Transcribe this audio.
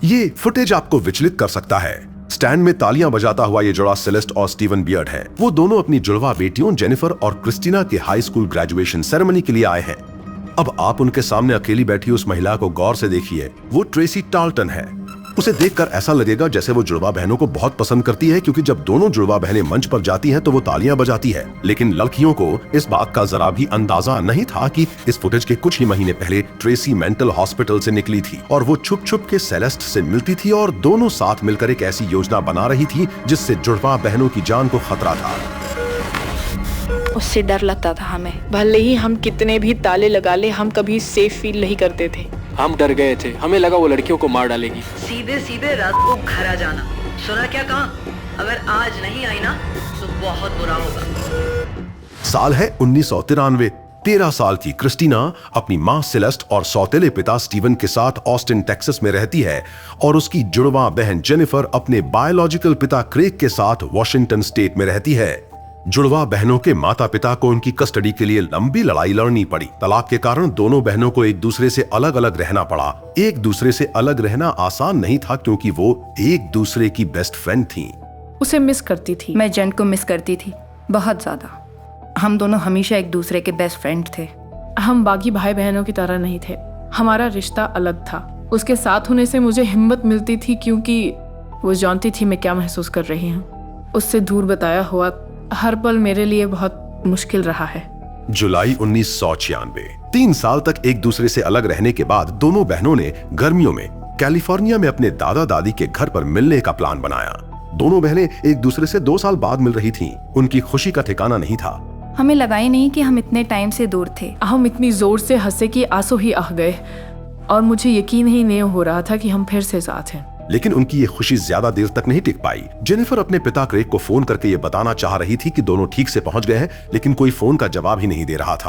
ये फुटेज आपको विचलित कर सकता है। स्टैंड में तालियां बजाता हुआ ये जोड़ा सेलेस्ट और स्टीवन बियर्ड है। वो दोनों अपनी जुड़वा बेटियों जेनिफर और क्रिस्टीना के हाई स्कूल ग्रेजुएशन सेरेमनी के लिए आए हैं। अब आप उनके सामने अकेली बैठी उस महिला को गौर से देखिए। वो ट्रेसी टाल्टन है। उसे देखकर ऐसा लगेगा जैसे वो जुड़वा बहनों को बहुत पसंद करती है, क्योंकि जब दोनों जुड़वा बहनें मंच पर जाती हैं तो वो तालियां बजाती है। लेकिन लड़कियों को इस बात का जरा भी अंदाजा नहीं था कि इस फुटेज के कुछ ही महीने पहले ट्रेसी मेंटल हॉस्पिटल से निकली थी और वो छुप छुप के सेलेस्ट से मिलती थी और दोनों साथ मिलकर एक ऐसी योजना बना रही थी जिससे जुड़वा बहनों की जान को खतरा था। उससे डर लगता था हमें। भले ही हम कितने भी ताले लगा ले, हम कभी सेफ फील नहीं करते थे। हम डर गए थे, हमें लगा वो लड़कियों को मार डालेगी। सीधे सीधे रात को घर आ जाना। सुना क्या कहा? अगर आज नहीं आई ना तो बहुत बुरा होगा। साल है 1993। 13 साल की क्रिस्टीना अपनी माँ सेलेस्ट और सौतेले पिता स्टीवन के साथ ऑस्टिन टेक्सास में रहती है और उसकी जुड़वा बहन जेनिफर अपने बायोलॉजिकल पिता क्रेग के साथ वॉशिंगटन स्टेट में रहती है। जुड़वा बहनों के माता पिता को उनकी कस्टडी के लिए लंबी लड़ाई लड़नी पड़ी। तलाक के कारण दोनों बहनों को एक दूसरे से अलग अलग रहना पड़ा। एक दूसरे से अलग रहना आसान नहीं था, क्योंकि वो एक दूसरे की बेस्ट फ्रेंड थीं। उसे मिस करती थी। मैं जेन को मिस करती थी, बहुत ज्यादा। हम दोनों हमेशा एक दूसरे के बेस्ट फ्रेंड थे। हम बाकी भाई बहनों की तरह नहीं थे। हमारा रिश्ता अलग था। उसके साथ होने से मुझे हिम्मत मिलती थी, क्योंकि वो जानती थी मैं क्या महसूस कर रही हूँ। उससे दूर बताया हुआ हर पल मेरे लिए बहुत मुश्किल रहा है। जुलाई 1996। 3 साल तक एक दूसरे से अलग रहने के बाद दोनों बहनों ने गर्मियों में कैलिफोर्निया में अपने दादा दादी के घर पर मिलने का प्लान बनाया। दोनों बहनें एक दूसरे से 2 साल बाद मिल रही थीं। उनकी खुशी का ठिकाना नहीं था। हमें लगा ही नहीं कि हम इतने टाइम से दूर थे। हम इतनी जोर से हंसे कि आंसू ही आ गए और मुझे यकीन ही नहीं हो रहा था कि हम फिर से साथ हैं। लेकिन उनकी ये खुशी ज्यादा देर तक नहीं टिक पाई। जेनिफर अपने पिता क्रेग को फोन करके ये बताना चाह रही थी कि दोनों ठीक से पहुंच गए हैं, लेकिन कोई फोन का जवाब ही नहीं दे रहा था।